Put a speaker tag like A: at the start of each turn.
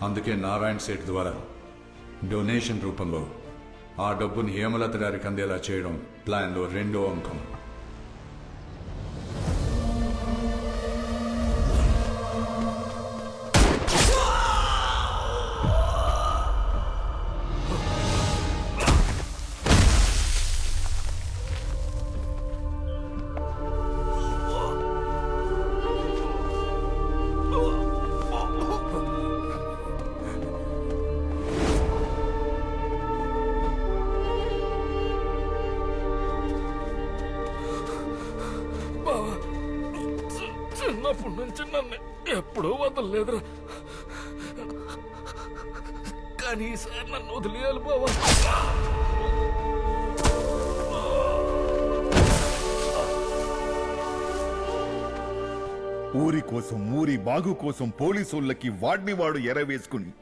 A: అందుకే నారాయణ సేఠ్ ద్వారా డొనేషన్ రూపంలో ఆ డబ్బుని హేమలత గారికి అందేలా చేయడం ప్లాన్లో 2వ అంకం.
B: చిన్నప్పటి నుంచి నన్ను ఎప్పుడూ వదలలేదురా, కానీ ఈసారి నన్ను వదిలేయాలి బావా.
C: ఊరి కోసం, ఊరి బాగు కోసం పోలీసులకి వాడిని వాడు ఎరవేసుకుని